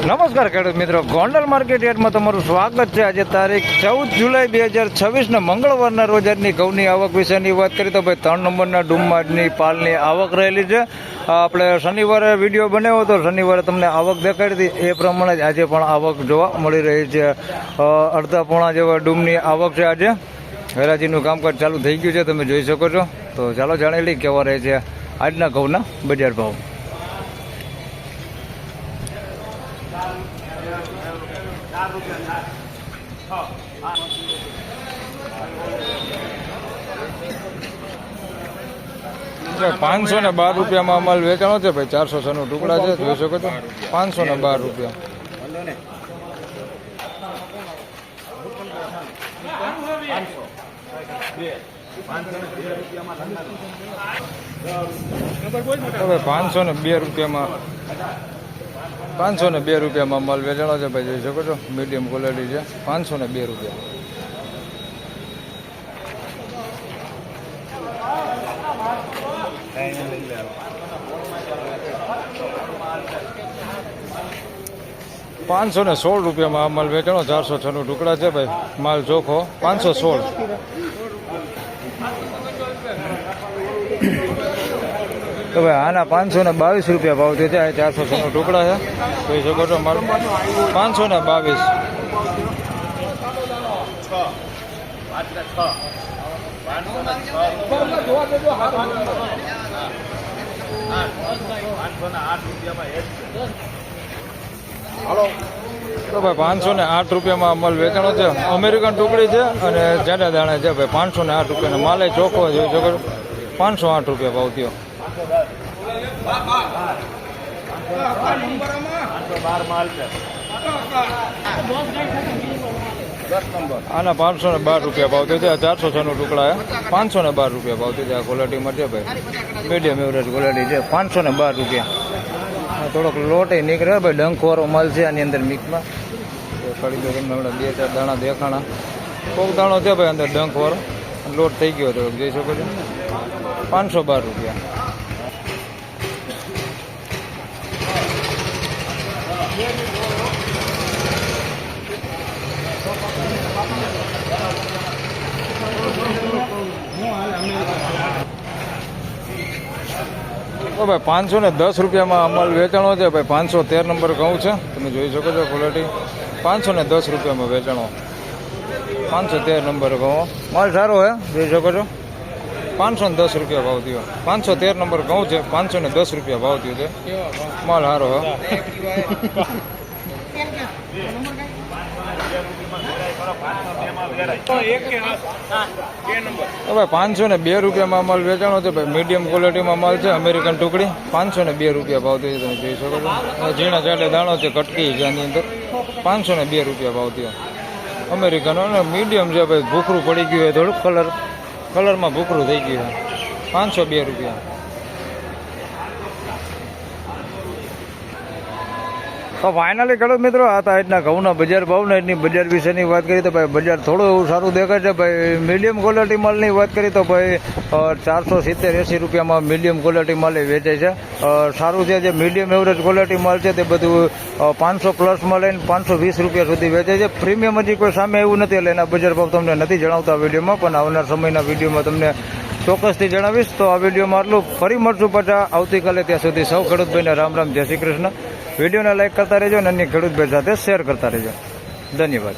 નમસ્કાર ખેડૂત મિત્રો, ગોંડલ માર્કેટ યાર્ડમાં તમારું સ્વાગત છે। આજે તારીખ 14 જુલાઈ 2026 મંગળવારના રોજ આજની ઘઉંની આવક વિશેની વાત કરીએ તો ભાઈ 3 નંબરના ડુમ્માની પાલની આવક રહેલી છે। આપણે શનિવારે વિડીયો બનાવ્યો હતો, શનિવારે તમને આવક દેખાડી હતી, એ પ્રમાણે જ આજે પણ આવક જોવા મળી રહી છે। અડધા પોણા જેવા ડૂમની આવક છે। આજે હરાજીનું કામકાજ ચાલુ થઈ ગયું છે, તમે જોઈ શકો છો। તો ચાલો જાણી લઈએ કેવા રહે છે આજના ઘઉંના બજાર ભાવ। ₹512 માલ વેચાણો છે ભાઈ, 406 નો ટુકડા છે, જોઈ શકો છો। ₹512। હવે ₹502 ₹502 માલ વેચાણો છે ભાઈ, જોઈ શકો છો। મીડિયમ ક્વોલિટી છે, ₹502। ₹516 માલ વેચાણો, 406 નો ટુકડા છે ભાઈ, માલ ચોખ્ખો 516। તો ભાઈ આના ₹522 ભાવ થયો છે, 406 નો ટુકડા છે, જોઈ શકો છો। માલ 522। તો ભાઈ ₹508 અમલ વેચાણો છે, અમેરિકન ટુકડી છે અને જાડા દાણા છે ભાઈ, ₹508 માલે ચોખ્ખો જોઈ શકો છો। ₹508 ભાવ થયો। આના ₹512 ભાવ થયો છે, 406 નો ટુકડા છે, ₹512 ભાવ થયો છે। આ ક્વોલિટીમાં છે ભાઈ, મીડિયમ એવરેજ ક્વોલિટી છે, ₹512। થોડોક લોટ નીકળે ભાઈ, ડંખવાળો માલ છે આની અંદર મિક્સમાં। ખરીદો તમને હમણાં 2-4 દાણા દેખાણા, કોક દાણો છે ભાઈ અંદર ડંખવાળો, લોટ થઈ ગયો થોડોક, જોઈ શકો છો। ₹512। તો ભાઈ ₹510 અમલ વેચાણો છે ભાઈ, 513 નંબર ઘઉં છે, તમે જોઈ શકો છો ક્વોલિટી। ₹510 વેચાણો, 513 નંબર ઘઉં, માલ સારો હે, જોઈ શકો છો। ₹510 ભાવ થયો, 513 નંબર ઘઉં છે, ₹510 ભાવ થયો છે, માલ સારો હે। હવે ₹502 માલ વેચાણો છે ભાઈ, મીડિયમ ક્વોલિટીમાં માલ છે, અમેરિકન ટુકડી, ₹502 ભાવ થયો, તમે જોઈ શકો છો। ઝીણા જાડે દાણો છે, કટકી છે આની અંદર, ₹502 ભાવ થયો, અમેરિકન અને મીડિયમ છે ભાઈ, ભૂખરું પડી ગયું હોય થોડુંક, કલરમાં ભૂખરું થઈ ગયું છે, ₹502। તો ફાઇનલી ખેડૂત મિત્રો, આ હતા આજના ઘઉંના બજાર ભાવના, આજની બજાર વિશેની વાત કરી તો ભાઈ બજાર થોડું એવું સારું દેખાય છે ભાઈ। મીડિયમ ક્વોલિટી માલની વાત કરી તો ભાઈ ₹470-80 મીડિયમ ક્વોલિટી માલ વેચાય છે, સારું છે। જે મીડિયમ એવરેજ ક્વોલિટી માલ છે તે બધું 500+ માં લઈને ₹520 સુધી વેચાય છે। પ્રીમિયમ હજી કોઈ સામે એવું નથી, એટલે એના બજાર ભાવ તમને નથી જણાવતા વિડીયોમાં, પણ આવનાર સમયના વિડીયોમાં તમને ચોક્કસથી જણાવીશ। તો આ વિડીયોમાં આટલું, ફરી મળશું પાછા આવતીકાલે, ત્યાં સુધી સૌ ખેડૂતભાઈને રામ રામ, જય શ્રી કૃષ્ણ। વિડીયોને લાઈક કરતા રહેજો અને અન્ય ખેડૂતભાઈ સાથે શેર કરતા રહેજો। ધન્યવાદ।